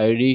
ID।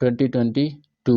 2022।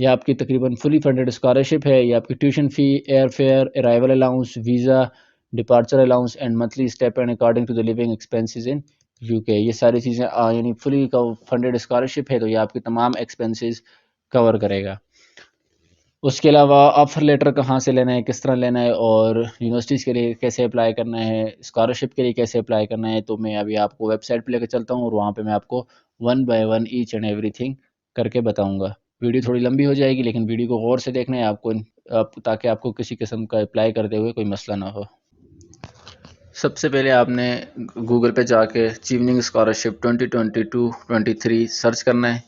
یہ آپ کی تقریباً فلی فنڈڈ اسکالرشپ ہے. یہ آپ کی tuition fee, air fare, arrival allowance, visa, departure allowance and monthly stipend according to the living expenses in U K. یہ ساری چیزیں یعنی فلی فنڈڈ اسکالرشپ ہے تو یہ آپ کے تمام ایکسپینسز کور کرے گا. اس کے علاوہ آفر لیٹر کہاں سے لینا ہے، کس طرح لینا ہے، اور یونیورسٹیز کے لیے کیسے اپلائی کرنا ہے، اسکالرشپ کے لیے کیسے اپلائی کرنا ہے، تو میں ابھی آپ کو ویب سائٹ پہ لے کے چلتا ہوں اور وہاں پہ میں آپ کو 1 by 1 each and everything کر کے بتاؤں گا. ویڈیو تھوڑی لمبی ہو جائے گی لیکن ویڈیو کو غور سے دیکھنا ہے آپ کو تاکہ آپ کو کسی قسم کا اپلائی کرتے ہوئے کوئی مسئلہ نہ ہو. سب سے پہلے آپ نے گوگل پہ جا کے چیوننگ اسکالرشپ 2022-23 سرچ کرنا ہے.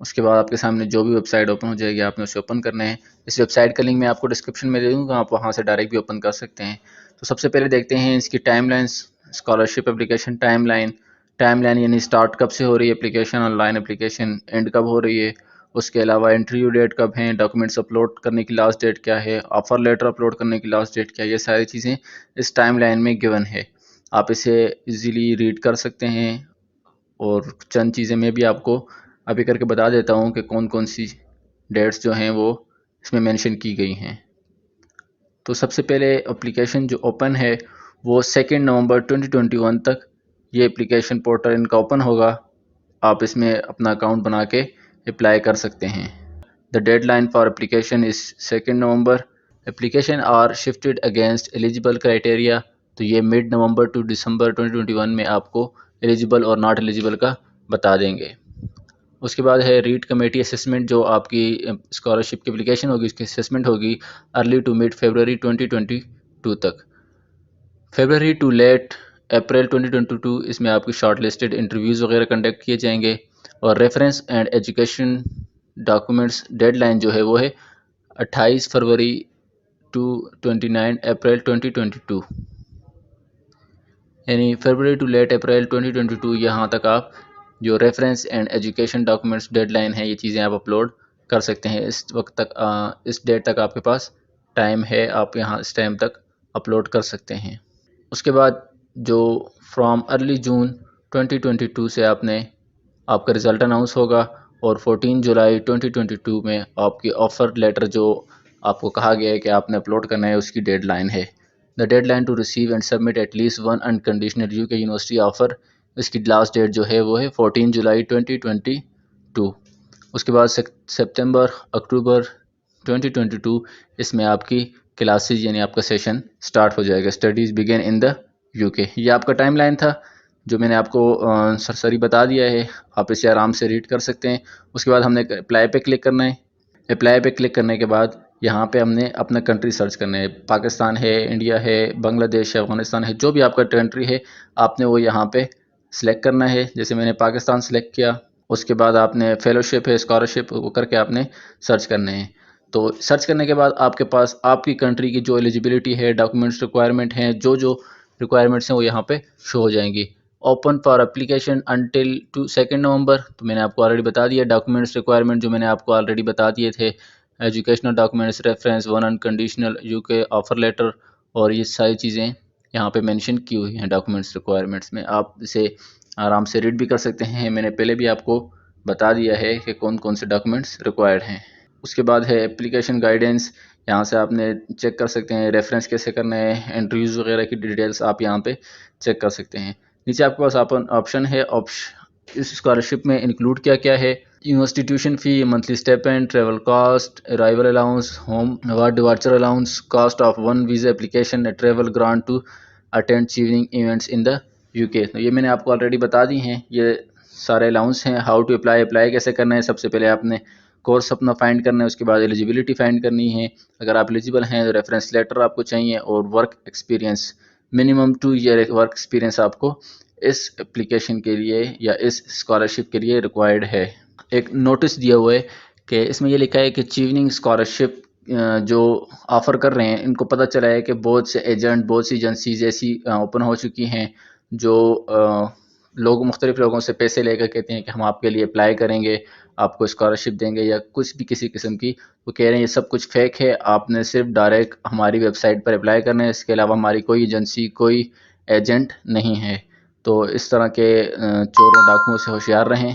اس کے بعد آپ کے سامنے جو بھی ویب سائٹ اوپن ہو جائے گی آپ نے اسے اوپن کرنا ہے. اس ویب سائٹ کا لنک میں آپ کو ڈسکرپشن میں دے دوں گا، آپ وہاں سے ڈائریکٹ بھی اوپن کر سکتے ہیں. تو سب سے پہلے دیکھتے ہیں اس کی time lines. Scholarship application time line یعنی اسٹارٹ کب سے ہو رہی ہے application, on line application and کب ہو رہی ہے. اس کے علاوہ انٹرویو ڈیٹ کب ہیں، ڈاکومنٹس اپلوڈ کرنے کی لاسٹ ڈیٹ کیا ہے، آفر لیٹر اپلوڈ کرنے کی لاسٹ ڈیٹ کیا ہے. یہ ساری چیزیں اس ٹائم لائن میں گیون ہے. آپ اسے ایزیلی ریڈ کر سکتے ہیں اور چند چیزیں میں بھی آپ کو ابھی کر کے بتا دیتا ہوں کہ کون کون سی ڈیٹس جو ہیں وہ اس میں مینشن کی گئی ہیں. تو سب سے پہلے اپلیکیشن جو اوپن ہے وہ 2 نومبر 2021 تک یہ اپلیکیشن پورٹل ان کا اوپن ہوگا. آپ اس میں اپنا اکاؤنٹ بنا کے اپلائی کر سکتے ہیں. The deadline for application is 2 November. Application are shifted against eligible criteria. تو یہ مڈ نومبر ٹو دسمبر 2021 میں آپ کو ایلیجیبل اور ناٹ ایلیجیبل کا بتا دیں گے. اس کے بعد ہے ریٹ کمیٹی اسسمنٹ. جو آپ کی اسکالرشپ کی اپلیکیشن ہوگی اس کی اسسمنٹ ہوگی ارلی ٹو مڈ فیبروری 2022 تک. فیبروری ٹو لیٹ اپریل 2022 اس میں آپ کی شارٹ لسٹڈ انٹرویوز وغیرہ کنڈکٹ کیے جائیں گے. اور reference and education documents deadline جو ہے وہ ہے 28 فروری ٹو 29 اپریل 2022. یعنی فیبروری ٹو لیٹ اپریل 2022 یہاں تک آپ جو reference and education documents deadline ہے یہ چیزیں آپ اپلوڈ کر سکتے ہیں. اس وقت تک اس ڈیٹ تک آپ کے پاس ٹائم ہے، آپ یہاں اس ٹائم تک اپلوڈ کر سکتے ہیں. اس کے بعد جو فرام ارلی جون 2022 سے آپ کا رزلٹ اناؤنس ہوگا اور 14 جولائی 2022 میں آپ کی آفر لیٹر جو آپ کو کہا گیا ہے کہ آپ نے اپلوڈ کرنا ہے اس کی ڈیڈ لائن ہے. The deadline to receive and submit at least 1 unconditional U K university offer. اس کی لاسٹ ڈیٹ جو ہے وہ ہے 14 جولائی 2022. اس کے بعد سپتمبر اکتوبر 2022 اس میں آپ کی کلاسز یعنی آپ کا سیشن سٹارٹ ہو جائے گا. Studies begin in the U K. یہ آپ کا ٹائم لائن تھا جو میں نے آپ کو سرسری بتا دیا ہے. آپ اسے آرام سے ریڈ کر سکتے ہیں. اس کے بعد ہم نے اپلائی پہ کلک کرنا ہے. اپلائی پہ کلک کرنے کے بعد یہاں پہ ہم نے اپنا کنٹری سرچ کرنا ہے. پاکستان ہے، انڈیا ہے، بنگلہ دیش ہے، افغانستان ہے، جو بھی آپ کا کنٹری ہے آپ نے وہ یہاں پہ سلیکٹ کرنا ہے. جیسے میں نے پاکستان سلیکٹ کیا. اس کے بعد آپ نے فیلوشپ ہے، اسکالرشپ وہ کر کے آپ نے سرچ کرنے ہیں. تو سرچ کرنے کے بعد آپ کے پاس آپ کی کنٹری کی جو ایلیجیبلٹی ہے، ڈاکومنٹس ریکوائرمنٹ ہیں، جو ریکوائرمنٹس ہیں وہ یہاں پہ شو ہو جائیں گی. اوپن فار اپلیکیشن انٹل 2 نومبر. تو میں نے آپ کو آلریڈی بتا دیا. ڈاکومنٹس ریکوائرمنٹ جو میں نے آپ کو آلریڈی بتا دیے تھے، educational documents, reference, 1 unconditional U کے آفر لیٹر، اور یہ ساری چیزیں یہاں پہ مینشن کی ہوئی ہیں ڈاکومنٹس ریکوائرمنٹس میں. آپ اسے آرام سے ریڈ بھی کر سکتے ہیں. میں نے پہلے بھی آپ کو بتا دیا ہے کہ کون کون سے ڈاکومنٹس ریکوائرڈ ہیں. اس کے بعد ہے اپلیکیشن گائیڈنس. یہاں سے آپ نے چیک کر سکتے ہیں ریفرنس کیسے کرنا ہے، انٹرویوز وغیرہ کی ڈیٹیلس آپ یہاں پہ چیک کر سکتے ہیں. نیچے آپ کے پاس آپشن ہے اس اسکالرشپ میں انکلوڈ کیا کیا ہے. University tuition fee, monthly stipend, travel cost, arrival allowance, home departure allowance, cost of 1 visa application, travel grant to attend Chevening events in the U K. یہ میں نے آپ کو آلریڈی بتا دی ہیں. یہ سارے الاؤنس ہیں. ہاؤ ٹو اپلائی کیسے کرنا ہے. سب سے پہلے آپ نے کورس اپنا فائنڈ کرنا ہے. اس کے بعد ایلیجیبلٹی فائنڈ کرنی ہے. اگر آپ ایلیجیبل ہیں تو ریفرنس لیٹر آپ کو چاہیے، اور work experience minimum 2 year work experience آپ کو اس اپلیکیشن کے لیے یا اس اسکالرشپ کے لیے ریکوائرڈ ہے. ایک نوٹس دیا ہوا ہے کہ اس میں یہ لکھا ہے کہ چیوننگ اسکالرشپ جو آفر کر رہے ہیں ان کو پتہ چلا ہے کہ بہت سے ایجنٹ، بہت سی ایجنسیز ایسی اوپن ہو چکی ہیں جو مختلف لوگوں سے پیسے لے کر کہتے ہیں کہ ہم آپ کے لیے اپلائی کریں گے، آپ کو اسکالرشپ دیں گے یا کچھ بھی کسی قسم کی. وہ کہہ رہے ہیں یہ سب کچھ فیک ہے. آپ نے صرف ڈائریکٹ ہماری ویب سائٹ پر اپلائی کرنا ہے. اس کے علاوہ ہماری کوئی ایجنسی، کوئی ایجنٹ نہیں ہے. تو اس طرح کے چوروں ڈاکوؤں سے ہوشیار رہیں.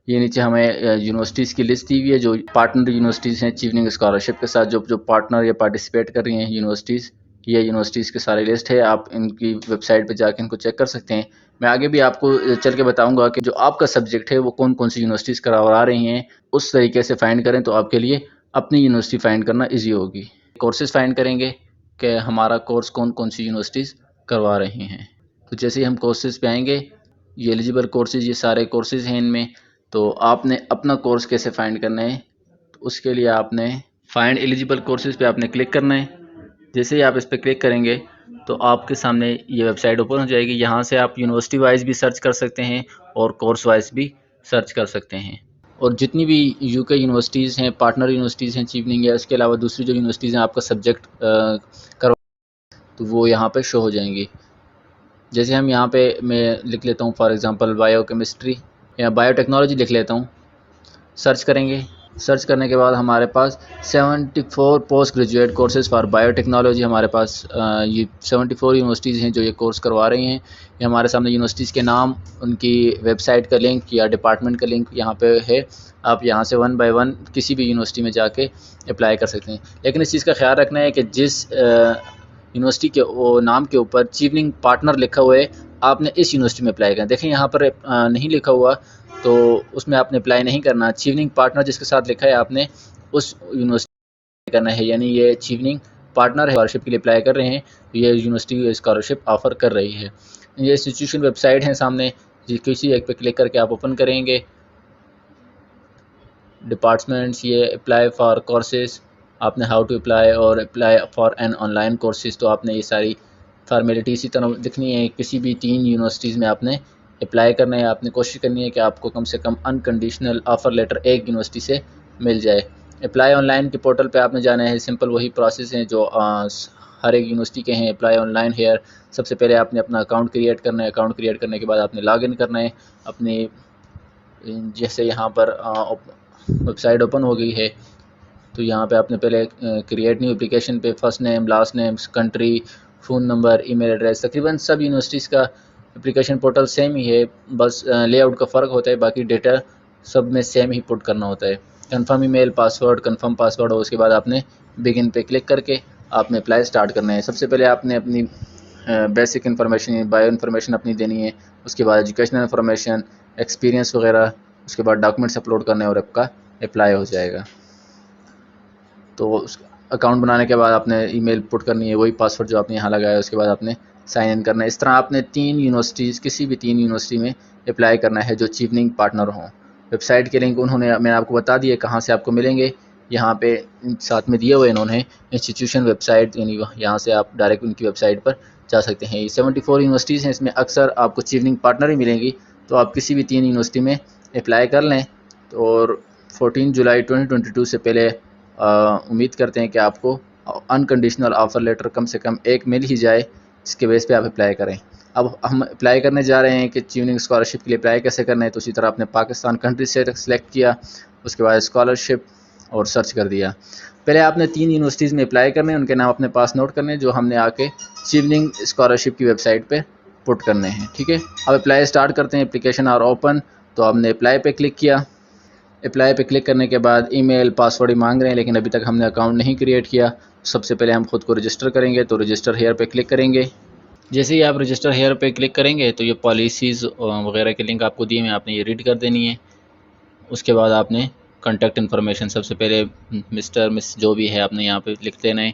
یہ نیچے ہمیں یونیورسٹیز کی لسٹ دی ہوئی ہے جو پارٹنر یونیورسٹیز ہیں چیوننگ اسکالرشپ کے ساتھ، جو پارٹنر یا پارٹیسپیٹ کر رہی ہیں یونیورسٹیز. یہ یونیورسٹیز کی ساری لسٹ ہے، آپ ان کی ویب سائٹ پہ جا کے ان کو چیک کر سکتے ہیں. میں آگے بھی آپ کو چل کے بتاؤں گا کہ جو آپ کا سبجیکٹ ہے وہ کون کون سی یونیورسٹیز کروا رہی ہیں، اس طریقے سے فائنڈ کریں تو آپ کے لیے اپنی یونیورسٹی فائنڈ کرنا ایزی ہوگی. کورسز فائنڈ کریں گے کہ ہمارا کورس کون کون سی یونیورسٹیز کروا رہی ہیں. تو جیسے ہی ہم کورسز پہ آئیں گے، یہ ایلیجیبل کورسز، یہ سارے کورسز ہیں ان میں. تو آپ نے اپنا کورس کیسے فائنڈ کرنا ہے، تو اس کے لیے آپ نے فائنڈ ایلیجیبل کورسز پہ آپ نے کلک کرنا ہے. جیسے ہی آپ اس پہ کلک کریں گے تو آپ کے سامنے یہ ویب سائٹ اوپن ہو جائے گی. یہاں سے آپ یونیورسٹی وائز بھی سرچ کر سکتے ہیں اور کورس وائز بھی سرچ کر سکتے ہیں. اور جتنی بھی یو کے یونیورسٹیز ہیں، پارٹنر یونیورسٹیز ہیں چیوننگ، یا اس کے علاوہ دوسری جو یونیورسٹیز ہیں آپ کا سبجیکٹ کروا تو وہ یہاں پہ شو ہو جائیں گی. جیسے ہم یہاں پہ میں لکھ لیتا ہوں فار ایگزامپل بایو کیمسٹری یا بایو ٹیکنالوجی لکھ لیتا ہوں. سرچ کریں گے. سرچ کرنے کے بعد ہمارے پاس 74 post graduate courses for bio technology, ہمارے پاس یہ 74 یونیورسٹیز ہیں جو یہ کورس کروا رہی ہیں. یہ ہمارے سامنے یونیورسٹیز کے نام، ان کی ویب سائٹ کا لنک یا ڈپارٹمنٹ کا لنک یہاں پہ ہے. آپ یہاں سے 1 بائی 1 کسی بھی یونیورسٹی میں جا کے اپلائی کر سکتے ہیں. لیکن اس چیز کا خیال رکھنا ہے کہ جس یونیورسٹی کے نام کے اوپر چیوننگ پارٹنر لکھا ہوا ہے، آپ نے اس یونیورسٹی میں اپلائی کرنا. دیکھیں یہاں پر نہیں لکھا ہوا تو اس میں آپ نے اپلائی نہیں کرنا. چیوننگ پارٹنر جس کے ساتھ لکھا ہے آپ نے اس یونیورسٹی کرنا ہے، یعنی یہ چیوننگ پارٹنر ہے، اسکالرشپ کے لیے اپلائی کر رہے ہیں، یہ یونیورسٹی اسکالرشپ آفر کر رہی ہے. یہ انسٹیٹیوشن ویب سائٹ ہیں سامنے، کسی ایک پہ کلک کر کے آپ اوپن کریں گے. ڈپارٹمنٹس، یہ اپلائی فار کورسز، آپ نے ہاؤ ٹو اپلائی اور apply for an online courses. تو آپ نے یہ ساری فارمیلٹی اسی طرح لکھنی ہے. کسی بھی 3 یونیورسٹیز میں آپ نے اپلائی کرنا ہے. آپ نے کوشش کرنی ہے کہ آپ کو کم سے کم انکنڈیشنل آفر لیٹر ایک یونیورسٹی سے مل جائے. اپلائی آن لائن کے پورٹل پہ آپ نے جانا ہے. سمپل وہی پروسیس ہیں جو ہر ایک یونیورسٹی کے ہیں. اپلائی آن لائن ہیئر، سب سے پہلے آپ نے اپنا اکاؤنٹ کریٹ کرنا ہے. اکاؤنٹ کریٹ کرنے کے بعد آپ نے لاگ ان کرنا ہے اپنی. جیسے یہاں پر ویب سائٹ اوپن ہو گئی ہے تو یہاں پہ آپ نے پہلے کریٹ نیو اپلیکیشن پہ first name, last name, country, phone number, email address, تقریباً سب یونیورسٹیز کا اپلیکیشن پورٹل سیم ہی ہے، بس لے آؤٹ کا فرق ہوتا ہے، باقی ڈیٹا سب میں سیم ہی پٹ کرنا ہوتا ہے. کنفرم ای میل، پاسورڈ، کنفرم پاسورڈ، اور اس کے بعد آپ نے بگن پہ کلک کر کے آپ نے اپلائی سٹارٹ کرنا ہے. سب سے پہلے آپ نے اپنی بیسک انفارمیشن، بایو انفارمیشن اپنی دینی ہے. اس کے بعد ایجوکیشنل انفارمیشن، ایکسپیرینس وغیرہ. اس کے بعد ڈاکومنٹس اپلوڈ کرنے اور آپ کا اپلائی ہو جائے گا. تو اس اکاؤنٹ بنانے کے بعد آپ نے ای میل پٹ کرنی ہے، وہی پاسورڈ جو آپ نے یہاں لگایا ہے. اس کے بعد آپ نے سائن ان کرنا ہے. اس طرح آپ نے 3 یونیورسٹیز، کسی بھی 3 یونیورسٹی میں اپلائی کرنا ہے جو چیوننگ پارٹنر ہوں. ویب سائٹ کے لنک میں نے آپ کو بتا دیا کہاں سے آپ کو ملیں گے. یہاں پہ ساتھ میں دیے ہوئے انہوں نے انسٹیٹیوشن ویب سائٹ، یعنی یہاں سے آپ ڈائریکٹ ان کی ویب سائٹ پر جا سکتے ہیں. یہ 74 یونیورسٹیز ہیں، اس میں اکثر آپ کو چیوننگ پارٹنر ہی ملیں گی. تو آپ کسی بھی 3 یونیورسٹی میں اپلائی کر لیں. اور 14 جولائی 2022 سے پہلے امید کرتے ہیں کہ آپ کو انکنڈیشنل آفر لیٹر کم سے کم ایک مل ہی جائے، جس کے بیس پہ آپ اپلائی کریں. اب ہم اپلائی کرنے جا رہے ہیں کہ چیوننگ اسکالرشپ کے لیے اپلائی کیسے کرنا ہے. تو اسی طرح آپ نے پاکستان کنٹری سے سلیکٹ کیا، اس کے بعد اسکالرشپ اور سرچ کر دیا. پہلے آپ نے 3 یونیورسٹیز میں اپلائی کرنے ہیں، ان کے نام اپنے پاس نوٹ کرنے ہیں جو ہم نے آ کے چیوننگ اسکالرشپ کی ویب سائٹ پہ پٹ کرنے ہیں. ٹھیک ہے، اب اپلائی سٹارٹ کرتے ہیں. Application are open. تو آپ نے اپلائی پہ کلک کیا. اپلائی پہ کلک کرنے کے بعد ای میل، پاسورڈ ہی مانگ رہے ہیں، لیکن ابھی تک ہم نے اکاؤنٹ نہیں کریٹ کیا. سب سے پہلے ہم خود کو رجسٹر کریں گے. تو رجسٹر ہیئر پہ کلک کریں گے. جیسے ہی آپ رجسٹر ہیئر پہ کلک کریں گے تو یہ پالیسیز وغیرہ کے لنک آپ کو دیے ہیں، آپ نے یہ ریڈ کر دینی ہے. اس کے بعد آپ نے کانٹیکٹ انفارمیشن، سب سے پہلے مسٹر مس جو بھی ہے آپ نے یہاں پہ لکھ دینا ہے.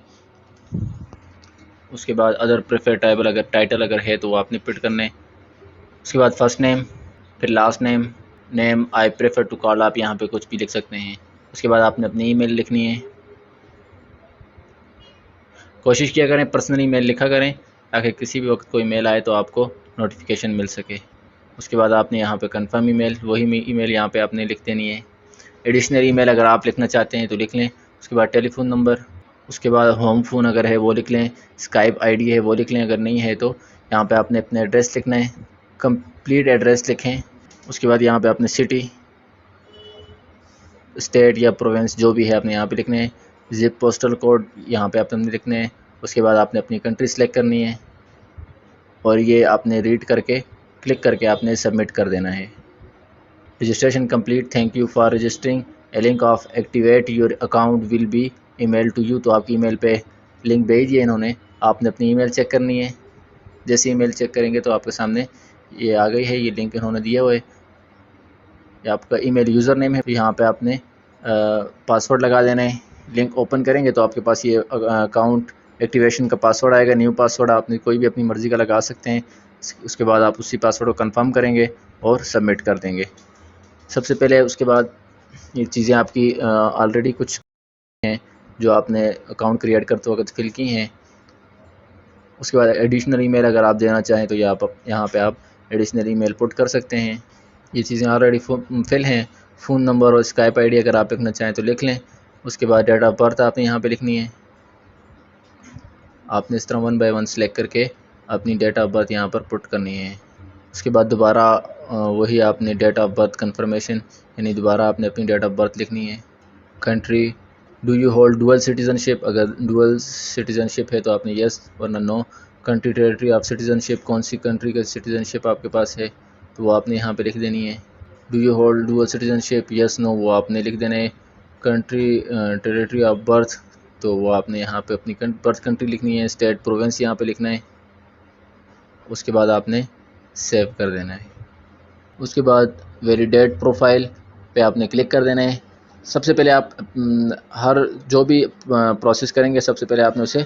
اس کے بعد ادر پریفر ٹائٹل اگر ہے تو وہ آپ نے پٹ کرنا ہے. اس کے بعد فرسٹ نیم، پھر last name I prefer to call, آپ یہاں پہ کچھ بھی لکھ سکتے ہیں. اس کے بعد آپ نے اپنی ای میل لکھنی ہے. کوشش کیا کریں پرسنل ای میل لکھا کریں تاکہ کسی بھی وقت کوئی میل آئے تو آپ کو نوٹیفیکیشن مل سکے. اس کے بعد آپ نے یہاں پہ کنفرم ای میل، وہی ای میل یہاں پہ آپ نے لکھ دینی ہے. ایڈیشنل ای میل اگر آپ لکھنا چاہتے ہیں تو لکھ لیں. اس کے بعد ٹیلی فون نمبر، اس کے بعد ہوم فون اگر ہے وہ لکھ لیں. اسکائپ آئی ڈی ہے وہ لکھ لیں. اگر نہیں ہے تو یہاں پہ آپ نے اپنے ایڈریس لکھنا ہے، کمپلیٹ ایڈریس لکھیں. اس کے بعد یہاں پہ اپنے سٹی، اسٹیٹ یا پروونس جو بھی ہے آپ نے یہاں پہ لکھنے ہیں. زپ پوسٹل کوڈ یہاں پہ آپ نے لکھنے ہیں. اس کے بعد آپ نے اپنی کنٹری سلیکٹ کرنی ہے اور یہ آپ نے ریڈ کر کے کلک کر کے آپ نے سبمٹ کر دینا ہے. Registration complete, thank you for registering, a link of activate your account will be email to you. تو آپ کی ای میل پہ لنک بھیج دیا انہوں نے, آپ نے اپنی ای میل چیک کرنی ہے. جیسے ای میل چیک کریں گے تو آپ کے سامنے یہ آ گئی ہے, یہ لنک انہوں نے دیا ہوا ہے, یہ آپ کا ای میل یوزر نیم ہے. یہاں پہ آپ نے پاسورڈ لگا دینا ہے. لنک اوپن کریں گے تو آپ کے پاس یہ اکاؤنٹ ایکٹیویشن کا پاسورڈ آئے گا. نیو پاسورڈ آپ نے کوئی بھی اپنی مرضی کا لگا سکتے ہیں. اس کے بعد آپ اسی پاسورڈ کو کنفرم کریں گے اور سبمٹ کر دیں گے. سب سے پہلے اس کے بعد یہ چیزیں آپ کی آلریڈی کچھ ہیں جو آپ نے اکاؤنٹ کریٹ کرتے وقت فل کی ہیں. اس کے بعد ایڈیشنل ای میل اگر آپ دینا چاہیں تو یہاں پہ آپ ایڈیشنل ای میل پٹ کر سکتے ہیں. یہ چیزیں آلریڈی فل ہیں. فون نمبر اور اسکائپ آئی ڈی اگر آپ لکھنا چاہیں تو لکھ لیں. اس کے بعد ڈیٹ آف برتھ آپ نے یہاں پہ لکھنی ہے. آپ نے اس طرح 1 بائی 1 سلیکٹ کر کے اپنی ڈیٹ آف برتھ یہاں پر پٹ کرنی ہے. اس کے بعد دوبارہ وہی آپ نے ڈیٹ آف برتھ کنفرمیشن, یعنی دوبارہ آپ نے اپنی ڈیٹ آف برتھ لکھنی ہے. Country, do you hold dual citizenship, اگر ڈوئل سٹیزن شپ ہے تو آپ نے یس ورنہ نو. کنٹری ٹیریٹری آف سٹیزن شپ, کون سی کنٹری کا سٹیزن شپ آپ کے پاس ہے تو وہ آپ نے یہاں پہ لکھ دینی ہے. Do you hold dual citizenship, yes no, وہ آپ نے لکھ دینا ہے. کنٹری ٹیریٹری آف برتھ, تو وہ آپ نے یہاں پہ اپنی برتھ کنٹری لکھنی ہے. اسٹیٹ پروونس یہاں پہ لکھنا ہے. اس کے بعد آپ نے سیو کر دینا ہے. اس کے بعد ویلیڈیٹ پروفائل پہ آپ نے کلک کر دینا ہے. سب سے پہلے آپ ہر جو بھی پروسیس کریں گے سب سے پہلے آپ نے اسے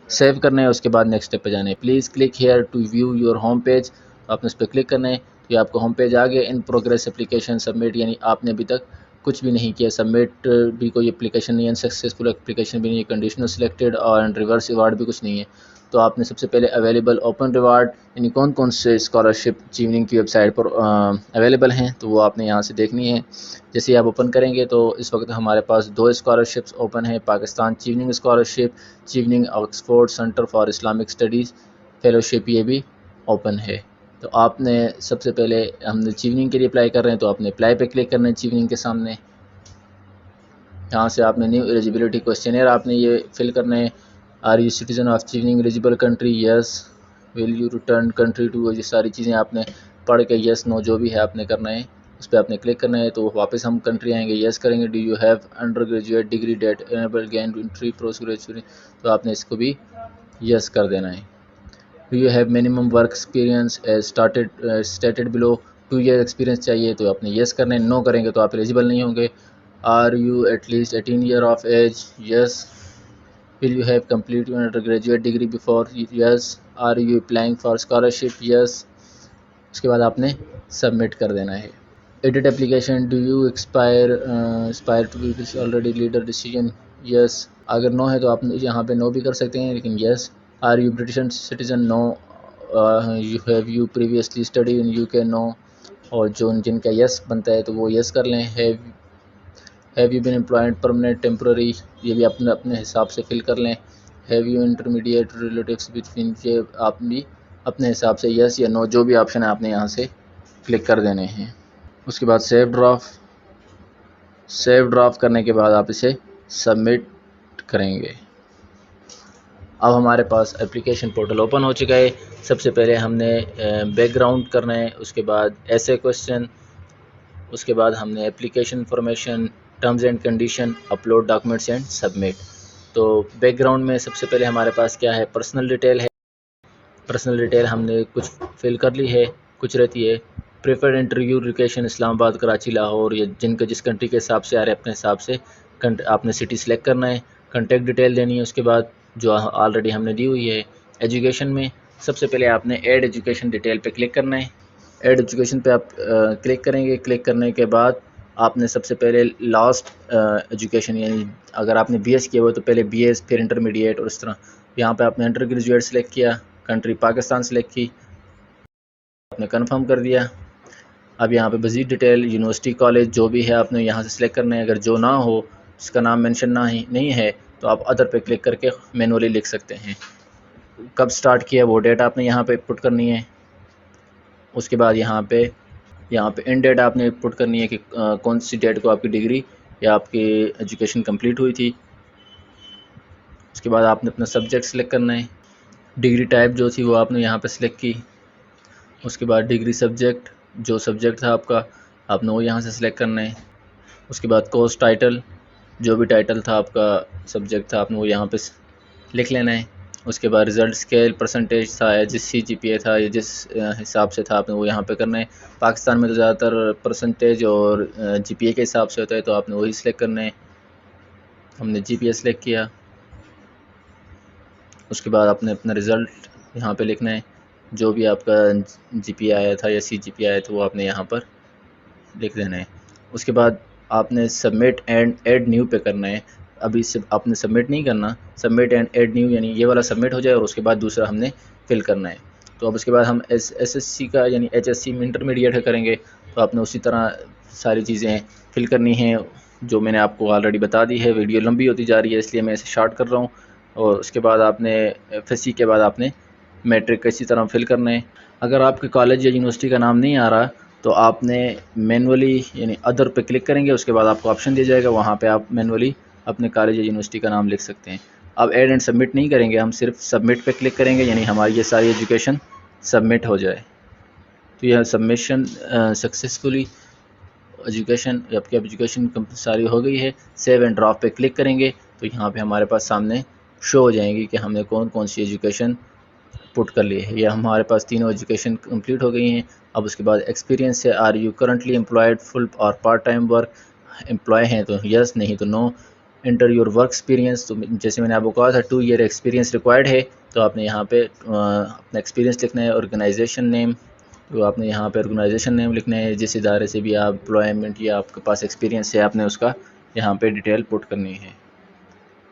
سیو کرنا ہے. اس کے بعد نیکسٹ اسٹیپ پہ جانا ہے. Please click here to view your home page, آپ نے اس پہ کلک کرنا ہے. تو یہ آپ کو ہوم پیج آ گیا. ان پروگریس اپلیکیشن سبمٹ, یعنی آپ نے ابھی تک کچھ بھی نہیں کیا. سبمٹ بھی کوئی اپلیکیشن نہیں ہے, سکسیزفل اپلیکیشن بھی نہیں ہے, کنڈیشنل سلیکٹڈ اور ریورس ریوارڈ بھی کچھ نہیں ہے. تو آپ نے سب سے پہلے اویلیبل اوپن ریوارڈ, یعنی کون کون سے اسکالرشپ چیوننگ کی ویب سائٹ پر اویلیبل ہیں تو وہ آپ نے یہاں سے دیکھنی ہے. جیسے آپ اوپن کریں گے تو اس وقت ہمارے پاس 2 اسکالرشپس اوپن ہیں. Pakistan Chevening scholarship, Chevening Oxford Centre for Islamic Studies fellowship, یہ بھی اوپن ہے. تو آپ نے سب سے پہلے, ہم نے چیوننگ کے لیے اپلائی کر رہے ہیں تو آپ نے اپلائی پہ کلک کرنا ہے. چیوننگ کے سامنے یہاں سے آپ نے نیو ایلیجیبلٹی کوشچنئر آپ نے یہ فل کرنا ہے. Are you citizen of Chevening eligible country, yes. Will you return country to, یہ ساری چیزیں آپ نے پڑھ کے یس نو جو بھی ہے آپ نے کرنا ہے. اس پہ آپ نے کلک کرنا ہے تو واپس ہم کنٹری آئیں گے, یس کریں گے. Do you have undergraduate degree that enable gain entry postgraduate, تو آپ نے اس کو بھی یس کر دینا ہے. Do you have minimum work experience as stated below, 2 year experience چاہیے تو آپ نے یس کرنا ہے. نو کریں گے تو آپ ایلیجیبل نہیں ہوں گے. Are you at least 18 year of age, yes. Will you have complete your undergraduate degree before, yes. Are you applying for scholarship, yes. اس کے بعد آپ نے سبمٹ کر دینا ہے. Edit application, do you aspire to be already leader decision, yes. اگر no ہے تو آپ یہاں پہ نو بھی کر سکتے ہیں, لیکن yes. Are you British citizen, no. You have you previously study in U K, no. اور جن کا یس بنتا ہے تو وہ یس کر لیں. Have you been employed permanent temporary, یہ بھی اپنے حساب سے فل کر لیں. Have you intermediate relatives between, یہ آپ بھی اپنے حساب سے یس یا نو جو بھی آپشن ہے آپ نے یہاں سے کلک کر دینے ہیں. اس کے بعد سیو ڈرافٹ کرنے کے بعد آپ اسے سبمٹ کریں گے. اب ہمارے پاس اپلیکیشن پورٹل اوپن ہو چکا ہے. سب سے پہلے ہم نے بیک گراؤنڈ کرنا ہے, اس کے بعد ایسے کویسچن, اس کے بعد ہم نے application information, terms and condition, upload documents and submit. تو بیک گراؤنڈ میں سب سے پہلے ہمارے پاس کیا ہے, پرسنل ڈیٹیل ہے. پرسنل ڈیٹیل ہم نے کچھ فل کر لی ہے, کچھ رہتی ہے. پریفرڈ انٹرویو لوکیشن اسلام آباد, کراچی, لاہور, یا جن کا جس کنٹری کے حساب سے آ رہے ہیں اپنے حساب سے آپ نے سٹی سلیکٹ کرنا ہے. کنٹیکٹ ڈیٹیل دینی ہے اس کے بعد جو آلریڈی ہم نے دی ہوئی ہے. ایجوکیشن میں سب سے پہلے آپ نے ایڈ ایجوکیشن ڈیٹیل پہ کلک کرنا ہے. ایڈ ایجوکیشن پہ آپ کلک کریں گے. کلک کرنے کے بعد آپ نے سب سے پہلے لاسٹ ایجوکیشن, یعنی اگر آپ نے بی ایس کیا ہوا تو پہلے بی ایس پھر انٹرمیڈیٹ اور اس طرح. یہاں پہ آپ نے انڈر گریجویٹ سلیکٹ کیا, کنٹری پاکستان سلیکٹ کی, آپ نے کنفرم کر دیا. اب یہاں پہ مزید ڈیٹیل, یونیورسٹی, کالج جو بھی ہے آپ نے یہاں سے سلیکٹ کرنا ہے. اگر جو نہ ہو جس کا نام مینشن نہیں ہے تو آپ ادر پہ کلک کر کے مینولی لکھ سکتے ہیں. کب سٹارٹ کیا وہ ڈیٹ آپ نے یہاں پہ پٹ کرنی ہے. اس کے بعد یہاں پہ اینڈ ڈیٹ آپ نے پٹ کرنی ہے کہ کون سی ڈیٹ کو آپ کی ڈگری یا آپ کی ایجوکیشن کمپلیٹ ہوئی تھی. اس کے بعد آپ نے اپنا سبجیکٹ سلیکٹ کرنا ہے. ڈگری ٹائپ جو تھی وہ آپ نے یہاں پہ سلیکٹ کی. اس کے بعد ڈگری سبجیکٹ جو سبجیکٹ تھا آپ کا آپ نے وہ یہاں سے سلیکٹ کرنا ہے۔ اس کے بعد کورس ٹائٹل، جو بھی ٹائٹل تھا آپ کا سبجیکٹ تھا آپ نے وہ یہاں پہ لکھ لینا ہے۔ اس کے بعد رزلٹ اسکیل پرسنٹیج تھا یا جس CGPA تھا یا جس حساب سے تھا آپ نے وہ یہاں پہ کرنا ہے۔ پاکستان میں تو زیادہ تر پرسنٹیج اور GPA کے حساب سے ہوتا ہے، تو آپ نے وہی سلیکٹ کرنا ہے۔ ہم نے GPA سلیکٹ کیا۔ اس کے بعد آپ نے اپنا رزلٹ یہاں پہ لکھنا ہے، جو بھی آپ کا GPA آیا تھا یا CGPA آیا تھا وہ آپ نے یہاں پر لکھ دینا ہے۔ اس کے بعد آپ نے سبمٹ اینڈ ایڈ نیو پہ کرنا ہے۔ ابھی آپ نے سبمٹ نہیں کرنا، سبمٹ اینڈ ایڈ نیو یعنی یہ والا سبمٹ ہو جائے اور اس کے بعد دوسرا ہم نے فل کرنا ہے۔ تو اب اس کے بعد ہم SSC کا یعنی HSC میں انٹرمیڈیٹ کریں گے، تو آپ نے اسی طرح ساری چیزیں فل کرنی ہیں جو میں نے آپ کو آلریڈی بتا دی ہے۔ ویڈیو لمبی ہوتی جا رہی ہے اس لیے میں اسے شارٹ کر رہا ہوں۔ اور اس کے بعد آپ نے FSC کے بعد آپ نے میٹرک اسی طرح فل کرنا ہے۔ اگر آپ کے کالج یا یونیورسٹی کا نام نہیں آ رہا تو آپ نے مینولی یعنی ادر پہ کلک کریں گے، اس کے بعد آپ کو آپشن دیا جائے گا، وہاں پہ آپ مینولی اپنے کالج یا یونیورسٹی کا نام لکھ سکتے ہیں۔ اب ایڈ اینڈ سبمٹ نہیں کریں گے، ہم صرف سبمٹ پہ کلک کریں گے، یعنی ہماری یہ ساری ایجوکیشن سبمٹ ہو جائے۔ تو یہ سبمیشن سکسیزفلی ایجوکیشن آپ کی ایجوکیشن ساری ہو گئی ہے۔ سیو اینڈ ڈراپ پہ کلک کریں گے تو یہاں پہ ہمارے پاس سامنے شو ہو جائیں گی کہ ہم نے کون کون سی ایجوکیشن پٹ کر لی ہے۔ یہ ہمارے پاس تینوں ایجوکیشن کمپلیٹ ہو گئی ہیں۔ اب اس کے بعد ایکسپیرینس ہے، آر یو کرنٹلی امپلائڈ، فل اور پارٹ ٹائم ورک امپلائی ہیں تو یس، نہیں تو نو۔ انٹر یور ورک ایکسپیرینس، تو جیسے میں نے آپ کو کہا تھا 2 ایئر ایکسپیرینس ریکوائرڈ ہے، تو آپ نے یہاں پہ اپنا ایکسپیرینس لکھنا ہے۔ آرگنائزیشن نیم، تو آپ نے یہاں پہ آرگنائزیشن نیم لکھنا ہے، جس ادارے سے بھی آپ امپلائمنٹ یا آپ کے پاس ایکسپیرینس ہے آپ نے اس کا یہاں پہ ڈیٹیل پٹ کرنی ہے۔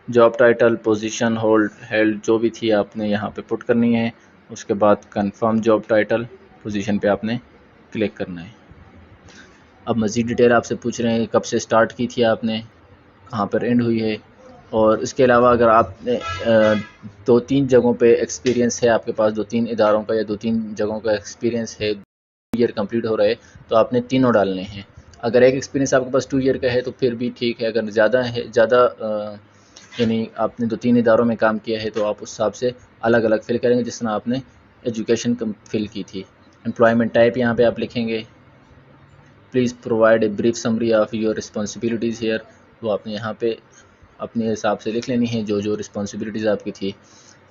جاب ٹائٹل، پوزیشن ہیلڈ جو بھی تھی آپ نے یہاں پہ پٹ کرنی ہے۔ اس کے بعد کنفرم جاب ٹائٹل پوزیشن پہ آپ نے کلک کرنا ہے۔ اب مزید ڈیٹیل آپ سے پوچھ رہے ہیں کب سے سٹارٹ کی تھی آپ نے، کہاں پر اینڈ ہوئی ہے، اور اس کے علاوہ اگر آپ نے 2-3 جگہوں پہ ایکسپیرینس ہے آپ کے پاس، 2-3 اداروں کا یا 2-3 جگہوں کا ایکسپیرینس ہے، 2 ایئر کمپلیٹ ہو رہا ہے، تو آپ نے تینوں ڈالنے ہیں۔ اگر ایک ایکسپیرینس آپ کے پاس 2 ایئر کا ہے تو پھر بھی ٹھیک ہے، اگر زیادہ یعنی آپ نے 2-3 اداروں میں کام کیا ہے تو آپ اس حساب سے الگ الگ فل کریں گے جس طرح آپ نے ایجوکیشن فل کی تھی۔ امپلائمنٹ ٹائپ یہاں پہ آپ لکھیں گے، please provide a brief summary of your responsibilities here, وہ آپ نے یہاں پہ اپنے حساب سے لکھ لینی ہے جو رسپانسبلٹیز آپ کی تھی۔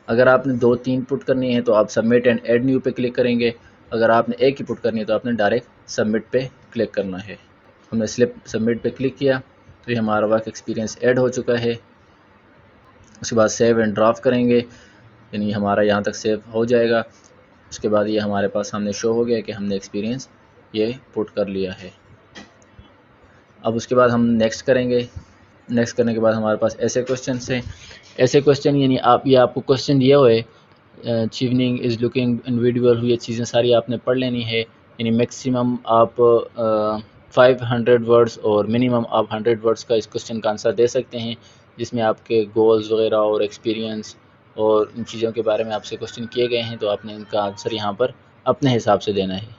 اگر آپ نے 2-3 پٹ کرنی ہے تو آپ سبمٹ اینڈ ایڈ نیو پہ کلک کریں گے، اگر آپ نے ایک ہی پٹ کرنی ہے تو آپ نے ڈائریکٹ سبمٹ پہ کلک کرنا ہے۔ ہم نے سبمٹ پہ کلک کیا تو یہ ہمارا ورک ایکسپیرینس ایڈ ہو چکا ہے۔ اس کے بعد سیو اینڈ ڈراپ کریں گے، یعنی ہمارا یہاں تک سیو ہو جائے گا۔ اس کے بعد یہ ہمارے پاس سامنے شو ہو گیا کہ ہم نے ایکسپیرینس یہ پٹ کر لیا ہے۔ اب اس کے بعد ہم نیکسٹ کریں گے۔ نیکسٹ کرنے کے بعد ہمارے پاس ایسے کوسچنس ہیں، ایسے کوسچن یعنی آپ کو کوسچن دیا ہوئے چیوننگ از لکنگ انڈیویڈول، یہ چیزیں ساری آپ نے پڑھ لینی ہے، یعنی میکسیمم آپ 500 ورڈز اور منیمم آپ 100 ورڈز کا اس کوسچن کا آنسر دے سکتے ہیں، جس میں آپ کے گولز وغیرہ اور ایکسپیرینس اور ان چیزوں کے بارے میں آپ سے کوسچن کیے گئے ہیں، تو آپ نے ان کا آنسر یہاں پر اپنے حساب سے دینا ہے۔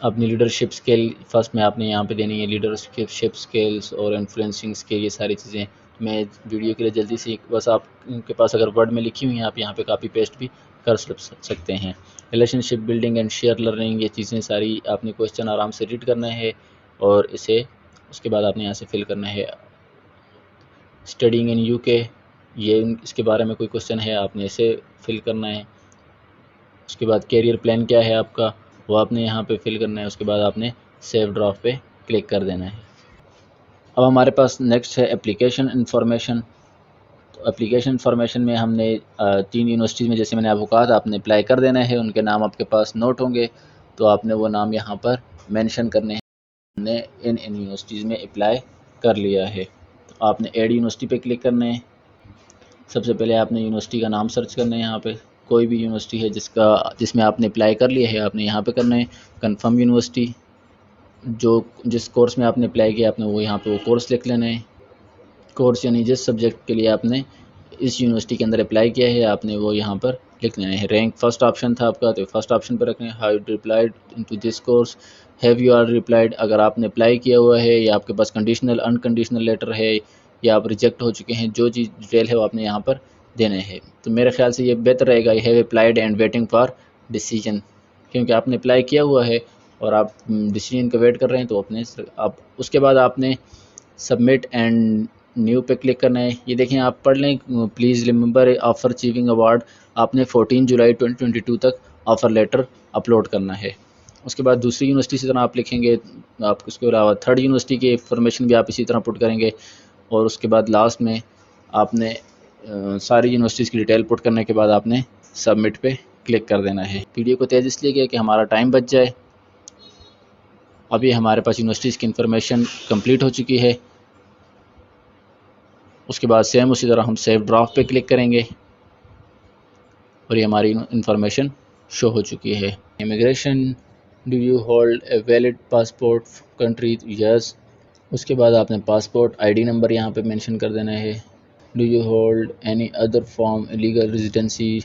اپنی لیڈرشپ سکل فرسٹ میں آپ نے یہاں پہ دینی ہے، لیڈرشپ سکلز اور انفلوئنسنگ سکل، یہ ساری چیزیں میں ویڈیو کے لیے جلدی سے بس آپ کے پاس اگر ورڈ میں لکھی ہوئی ہیں آپ یہاں پہ کاپی پیسٹ بھی کر سکتے ہیں۔ Relation ship building and share learning, یہ چیزیں ساری آپ نے کوسچن آرام سے ریڈ کرنا ہے اور اسے اس کے بعد آپ نے یہاں سے فل کرنا ہے۔ اسٹڈینگ ان UK، یہ اس کے بارے میں کوئی کوسچن ہے آپ نے اسے فل کرنا ہے۔ اس کے بعد کیریئر پلان کیا ہے آپ کا، وہ آپ نے یہاں پہ فل کرنا ہے۔ اس کے بعد آپ نے سیو ڈرافٹ پہ کلک کر دینا ہے۔ اب ہمارے پاس نیکسٹ ہے اپلیکیشن انفارمیشن۔ تو اپلیکیشن انفارمیشن میں ہم نے 3 یونیورسٹیز میں جیسے میں نے آپ کو کہا تھا آپ نے اپلائی کر دینا ہے، ان کے نام آپ کے پاس نوٹ ہوں گے تو آپ نے وہ نام یہاں پر مینشن کرنے ہیں۔ ہم نے ان یونیورسٹیز میں اپلائی کر لیا ہے، تو آپ نے ایڈ یونیورسٹی پہ کلک کرنا ہے۔ سب سے پہلے آپ نے یونیورسٹی کا نام سرچ کرنا ہے، یہاں پہ کوئی بھی یونیورسٹی ہے جس میں آپ نے اپلائی کر لیا ہے آپ نے یہاں پہ کرنا ہے۔ کنفرم یونیورسٹی، جس کورس میں آپ نے اپلائی کیا آپ نے وہ یہاں پہ وہ کورس لکھ لینا ہے۔ کورس یعنی جس سبجیکٹ کے لیے آپ نے اس یونیورسٹی کے اندر اپلائی کیا ہے آپ نے وہ یہاں پر لکھ لینا ہے۔ رینک فرسٹ آپشن تھا آپ کا تو فرسٹ آپشن پر رکھنا ہے۔ How you replied into this course, have you are replied, اگر آپ نے اپلائی کیا ہوا ہے یا آپ کے پاس کنڈیشنل انکنڈیشنل لیٹر ہے یا آپ ریجیکٹ ہو چکے ہیں، جو چیز ڈیٹیل ہے وہ آپ نے یہاں پر دینا ہے۔ تو میرے خیال سے یہ بہتر رہے گا، have applied and waiting for decision, کیونکہ آپ نے اپلائی کیا ہوا ہے اور آپ ڈیسیجن کا ویٹ کر رہے ہیں تو اپنے آپ اس کے بعد آپ نے سبمٹ اینڈ نیو پہ کلک کرنا ہے. یہ دیکھیں آپ پڑھ لیں please remember offer achieving award. آپ نے 14 جولائی 2022 تک آفر لیٹر اپلوڈ کرنا ہے. اس کے بعد دوسری یونیورسٹی سے طرح آپ لکھیں گے. آپ اس کے علاوہ تھرڈ یونیورسٹی کی انفارمیشن بھی آپ اسی طرح پٹ کریں گے. اور اس کے بعد لاسٹ میں آپ نے ساری یونیورسٹیز کی ڈیٹیل پٹ کرنے کے بعد آپ نے سبمٹ پہ کلک کر دینا ہے. ویڈیو کو تیز اس لیے کیا کہ ہمارا ٹائم بچ جائے. ابھی ہمارے پاس یونیورسٹیز کی انفارمیشن کمپلیٹ ہو چکی ہے. اس کے بعد سیم اسی طرح ہم سیو ڈرافٹ پہ کلک کریں گے اور یہ ہماری انفارمیشن شو ہو چکی ہے. Immigration, do you hold a valid passport country? Yes. اس کے بعد آپ نے پاسپورٹ آئی ڈی نمبر یہاں پہ مینشن کر دینا ہے. Do you hold any other form legal residency?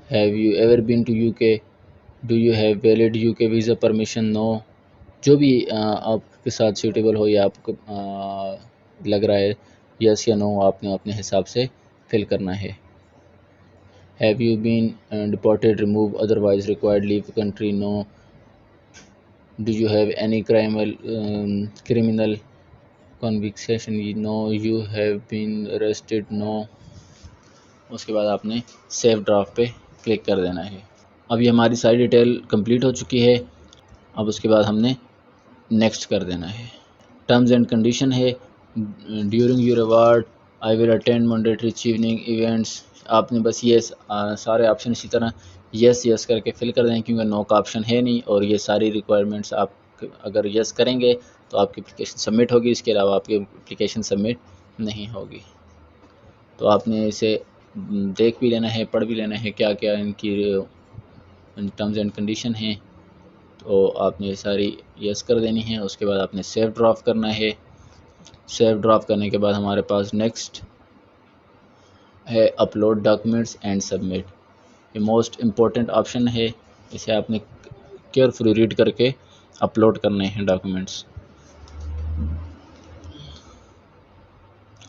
Have you ever been to U K? Do you have valid U K visa permission? No. جو بھی آپ کے ساتھ سوٹیبل ہو یا آپ کو لگ رہا ہے یس یا نو آپ نے اپنے حساب سے فل کرنا ہے. Have you been deported remove otherwise required leave country? No. Do you have any criminal conviction? No. You have been arrested? No. اس کے بعد آپ نے سیو ڈرافٹ پہ کلک کر دینا ہے. اب یہ ہماری ساری ڈیٹیل کمپلیٹ ہو چکی ہے. اب اس کے بعد ہم نے نیکسٹ کر دینا ہے. ٹرمز اینڈ کنڈیشن ہے during your award I will attend mandatory Chevening events. آپ نے بس یہ سارے آپشن اسی طرح یس یس کر کے فل کر دیں کیونکہ نو کا آپشن ہے نہیں. اور یہ ساری ریکوائرمنٹس آپ اگر یس کریں گے تو آپ کی اپلیکیشن سبمٹ ہوگی. اس کے علاوہ آپ کی اپلیکیشن سبمٹ نہیں ہوگی. تو آپ نے اسے دیکھ بھی لینا ہے، پڑھ بھی لینا ہے کیا کیا ان کی ٹرمز اینڈ کنڈیشن ہیں. تو آپ نے ساری یس کر دینی ہے. اس کے بعد آپ نے سیو ڈرافٹ کرنا ہے. سیو ڈرافٹ کرنے کے بعد ہمارے پاس نیکسٹ ہے اپلوڈ ڈاکومنٹس اینڈ سبمٹ. یہ موسٹ امپورٹنٹ آپشن ہے. اسے آپ نے کیئرفلی ریڈ کر کے اپلوڈ کرنے ہیں documents.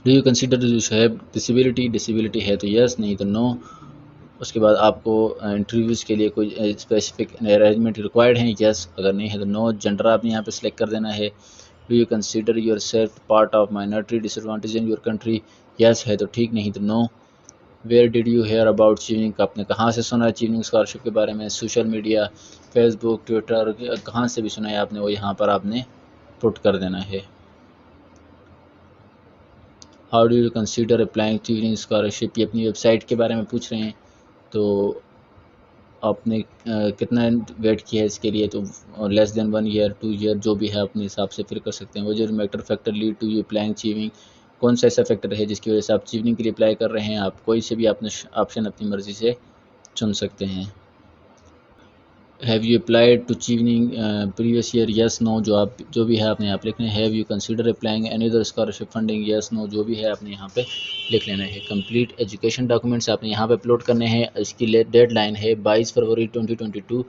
Do you consider you have disability? Disability ہے تو یس، نہیں تو نو. اس کے بعد آپ کو انٹرویوز کے لیے کوئی اسپیسیفک ارینجمنٹ ریکوائرڈ ہیں؟ یس. اگر نہیں ہے تو نو. جنڈر آپ نے یہاں پہ سلیکٹ کر دینا ہے. Do you consider yourself part of minority disadvantage in your country? Yes ہے تو ٹھیک، نہیں تو no. Where did you hear about Chevening? آپ نے کہاں سے سنا ہے چیوننگ اسکالرشپ کے بارے میں؟ سوشل میڈیا، فیس بک، ٹویٹر، کہاں سے بھی سنا ہے آپ نے وہ یہاں پر آپ نے پٹ کر دینا ہے. How do you consider applying Chevening scholarship? یہ اپنی ویب سائٹ کے بارے میں پوچھ رہے ہیں. تو آپ نے کتنا ویٹ کیا ہے اس کے لیے؟ تو لیس دین 1 ایئر 2 ایئر جو بھی ہے اپنے حساب سے پھر کر سکتے ہیں. وہ جو matter factor lead to you applying Chevening, کون سا ایسا فیکٹر ہے جس کی وجہ سے آپ چیوننگ کے لیے اپلائی کر رہے ہیں؟ آپ کوئی سے بھی آپ نے آپشن اپنی مرضی سے چن سکتے ہیں. Have you applied to Chevening previous year? Yes no. جو بھی ہے آپ نے یہاں پہ لکھنا ہے. Have you consider applying any other scholarship funding? Yes no. جو بھی ہے آپ نے یہاں پہ لکھ لینا ہے. کمپلیٹ ایجوکیشن ڈاکومنٹس آپ نے یہاں پہ اپلوڈ کرنے ہیں. اس کی ڈیڈ لائن ہے 22 فروری 2022.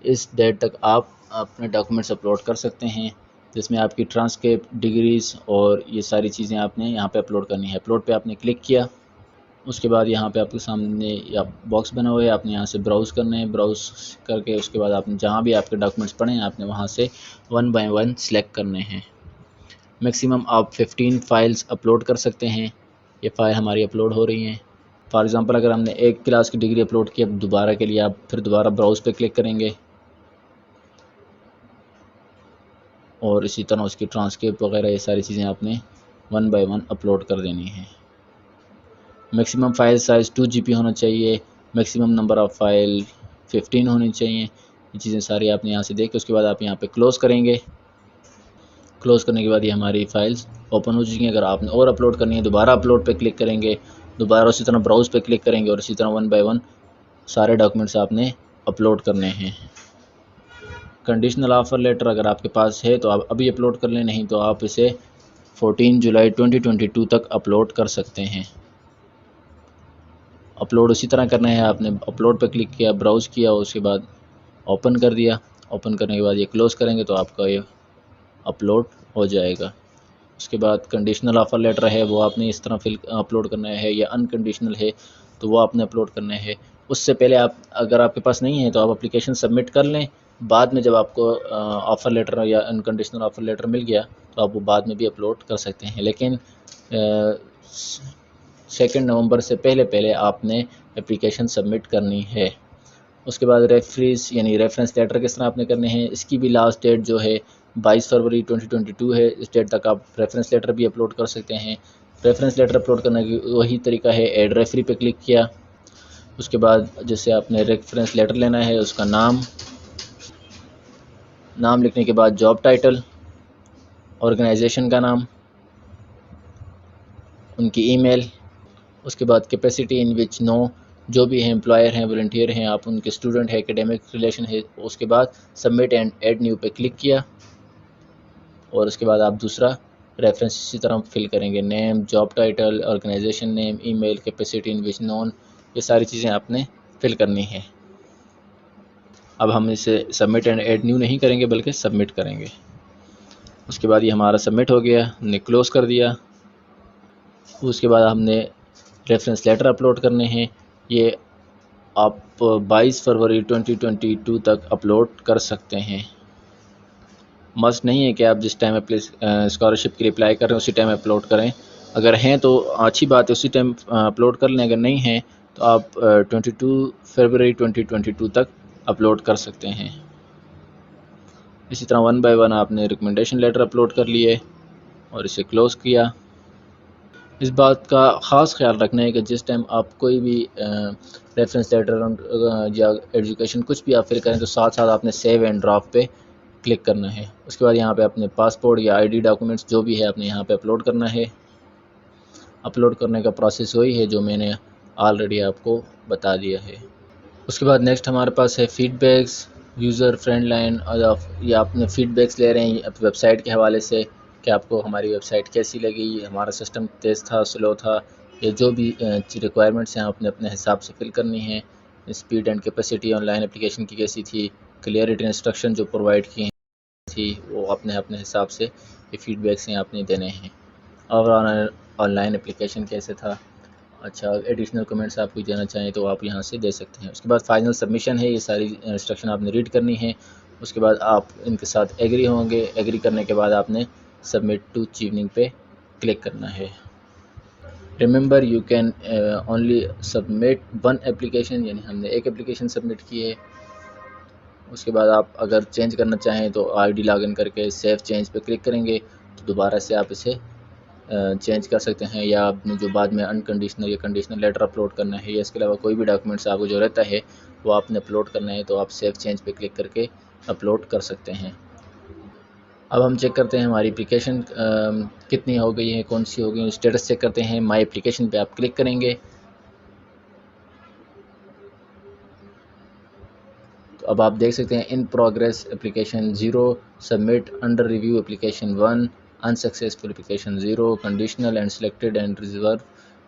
اس ڈیٹ تک آپ اپنے ڈاکومنٹس اپلوڈ کر سکتے ہیں جس میں آپ کی ٹرانسکرپٹ، ڈگریز اور یہ ساری چیزیں آپ نے یہاں پہ اپلوڈ کرنی ہے. اپلوڈ پہ آپ نے کلک کیا. اس کے بعد یہاں پہ آپ کے سامنے باکس بنا ہوا ہے. آپ نے یہاں سے براؤز کرنا ہے. براؤز کر کے اس کے بعد آپ نے جہاں بھی آپ کے ڈاکومنٹس پڑے ہیں آپ نے وہاں سے 1 بائی 1 سلیکٹ کرنے ہیں. میکسیمم آپ 15 فائلز اپلوڈ کر سکتے ہیں. یہ فائل ہماری اپلوڈ ہو رہی ہیں. فار ایگزامپل اگر ہم نے ایک کلاس کی ڈگری اپلوڈ کی، اب دوبارہ کے لیے آپ پھر دوبارہ براؤز پہ کلک کریں گے اور اسی طرح اس کی ٹرانسکرپٹ وغیرہ یہ ساری چیزیں آپ نے 1 بائی 1 اپلوڈ کر دینی ہیں. میکسیمم فائل سائز 2 GB ہونا چاہیے. میکسیمم نمبر آف فائل 15 ہونی چاہیے. یہ چیزیں ساری آپ نے یہاں سے دیکھ کے اس کے بعد آپ یہاں پہ کلوز کریں گے. کلوز کرنے کے بعد یہ ہماری فائلز اوپن ہو چکی ہیں. اگر آپ نے اور اپلوڈ کرنی ہے دوبارہ اپلوڈ پہ کلک کریں گے. دوبارہ اسی طرح براؤز پہ کلک کریں گے اور اسی طرح 1 بائی 1 سارے ڈاکومنٹس آپ نے اپلوڈ کرنے ہیں. کنڈیشنل آفر لیٹر اگر آپ کے پاس ہے تو آپ ابھی اپلوڈ کر لیں، نہیں تو آپ اسے 14 جولائی 2022 تک اپلوڈ کر سکتے ہیں. اپلوڈ اسی طرح کرنا ہے. آپ نے اپلوڈ پہ کلک کیا، براؤز کیا اور اس کے بعد اوپن کر دیا. اوپن کرنے کے بعد یہ کلوز کریں گے تو آپ کا یہ اپلوڈ ہو جائے گا. اس کے بعد کنڈیشنل آفر لیٹر ہے وہ آپ نے اس طرح اپلوڈ کرنا ہے، یا انکنڈیشنل ہے تو وہ آپ نے اپلوڈ کرنا ہے. اس سے پہلے آپ اگر آپ کے پاس نہیں ہے تو آپ اپلیکیشن سبمٹ کر لیں بعد میں جب آپ کو آفر لیٹر یا انکنڈیشنل آفر لیٹر مل گیا تو آپ وہ بعد میں بھی اپلوڈ کر سکتے ہیں، لیکن 2 نومبر سے پہلے آپ نے اپلیکیشن سبمٹ کرنی ہے۔ اس کے بعد ریفریز یعنی ریفرنس لیٹر کس طرح آپ نے کرنے ہیں، اس کی بھی لاسٹ ڈیٹ جو ہے 22 فروری 2022 ہے۔ اس ڈیٹ تک آپ ریفرنس لیٹر بھی اپلوڈ کر سکتے ہیں۔ ریفرنس لیٹر اپلوڈ کرنے کی وہی طریقہ ہے، ایڈ ریفری پہ کلک کیا، اس کے بعد جیسے آپ نے ریفرنس لیٹر لینا ہے اس کا نام لکھنے کے بعد جاب ٹائٹل، آرگنائزیشن کا نام، ان کی ای میل، اس کے بعد کیپیسٹی ان وچ نو، جو بھی ہیں امپلائر ہیں، والنٹیئر ہیں، آپ ان کے اسٹوڈنٹ ہے، ایکیڈیمک ریلیشن ہے، اس کے بعد سبمٹ اینڈ ایڈ نیو پہ کلک کیا، اور اس کے بعد آپ دوسرا ریفرنس اسی طرح فل کریں گے، نیم، جاب ٹائٹل، آرگنائزیشن نیم، ای میل، کیپیسٹی ان وچ نون، یہ ساری چیزیں آپ نے فل کرنی ہیں۔ اب ہم اسے سبمٹ اینڈ ایڈ نیو نہیں کریں گے بلکہ سبمٹ کریں گے۔ اس کے بعد یہ ہمارا سبمٹ ہو گیا، ہم نے کلوز کر دیا۔ اس کے بعد ہم نے ریفرنس لیٹر اپلوڈ کرنے ہیں، یہ آپ 22 فروری 2022 تک اپلوڈ کر سکتے ہیں۔ مسٹ نہیں ہے کہ آپ جس ٹائم اسکالرشپ کے لیے اپلائی کر رہے ہیں اسی ٹائم اپلوڈ کریں، اگر ہیں تو اچھی بات ہے اسی ٹائم اپلوڈ کر لیں، اگر نہیں ہیں تو آپ 22 فروری 2022 تک اپلوڈ کر سکتے ہیں۔ اسی طرح 1 بائی 1 آپ نے ریکمنڈیشن لیٹر اپلوڈ کر لیے اور اسے کلوز کیا۔ اس بات کا خاص خیال رکھنا ہے کہ جس ٹائم آپ کوئی بھی ریفرنس لیٹر یا ایجوکیشن کچھ بھی آپ فل کریں تو ساتھ آپ نے سیو اینڈ ڈرافٹ پہ کلک کرنا ہے۔ اس کے بعد یہاں پہ اپنے پاسپورٹ یا ID ڈاکومنٹس جو بھی ہے آپ نے یہاں پہ اپلوڈ کرنا ہے۔ اپلوڈ کرنے کا پروسیس وہی ہے جو میں نے آلریڈی آپ کو بتا دیا ہے۔ اس کے بعد نیکسٹ ہمارے پاس ہے feedbacks, user friend line, یا اپنے فیڈ بیکس لے رہے ہیں ویب سائٹ کے حوالے سے کہ آپ کو ہماری ویب سائٹ کیسی لگی، ہمارا سسٹم تیز تھا، سلو تھا، یا جو بھی ریکوائرمنٹس ہیں آپ نے اپنے حساب سے فل کرنی ہیں۔ Speed and capacity on line application کی کیسی تھی، کلیئرٹی انسٹرکشن جو پرووائڈ کی ہیں تھی وہ اپنے حساب سے یہ فیڈ بیکس ہیں آپ نے دینے ہیں۔ اور آن لائن اپلیکیشن کیسے تھا، اچھا ایڈیشنل کمنٹس آپ کو دینا چاہیں تو آپ یہاں سے دے سکتے ہیں۔ اس کے بعد فائنل سبمیشن ہے، یہ ساری انسٹرکشن آپ نے ریڈ کرنی ہے۔ اس کے بعد آپ ان کے ساتھ ایگری ہوں گے، ایگری کرنے کے بعد آپ نے سبمٹ ٹو چیوننگ پہ کلک کرنا ہے۔ Remember you can only submit 1 application, یعنی ہم نے ایک اپلیکیشن سبمٹ کی ہے۔ اس کے بعد آپ اگر چینج کرنا چاہیں تو ID لاگ ان کر کے سیو چینج پہ کلک کریں گے تو دوبارہ سے آپ اسے چینج کر سکتے ہیں، یا آپ نے جو بعد میں انکنڈیشنل یا کنڈیشنل لیٹر اپلوڈ کرنا ہے یا اس کے علاوہ کوئی بھی ڈاکومنٹس آپ کو جو رہتا ہے وہ آپ نے اپلوڈ کرنا ہے تو آپ سیو چینج پہ کلک کر کے اپلوڈ کر سکتے ہیں۔ اب ہم چیک کرتے ہیں ہماری اپلیکیشن کتنی ہو گئی ہے، کون سی ہو گئی، اسٹیٹس چیک کرتے ہیں۔ مائی اپلیکیشن پہ آپ کلک کریں گے تو اب آپ دیکھ سکتے ہیں in progress application 0، submit under review application 1، unsuccessful application 0، conditional and selected and reserve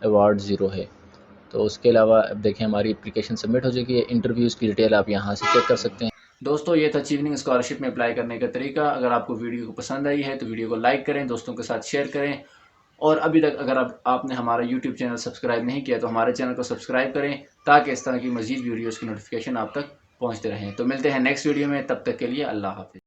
award 0 ہے۔ تو اس کے علاوہ اب دیکھیں ہماری اپلیکیشن سبمٹ ہو چکی ہے۔ انٹرویوز کی ڈیٹیل آپ یہاں سے چیک کر سکتے ہیں۔ دوستو یہ تھا چیوننگ اسکالرشپ میں اپلائی کرنے کا طریقہ۔ اگر آپ کو ویڈیو کو پسند آئی ہے تو ویڈیو کو لائک کریں، دوستوں کے ساتھ شیئر کریں، اور ابھی تک اگر آپ نے ہمارا YouTube چینل سبسکرائب نہیں کیا تو ہمارے چینل کو سبسکرائب کریں تاکہ اس طرح کی مزید ویڈیوز کی نوٹیفیکیشن آپ تک پہنچتے رہیں۔ تو ملتے ہیں نیکسٹ ویڈیو میں، تب تک کے لیے اللہ حافظ۔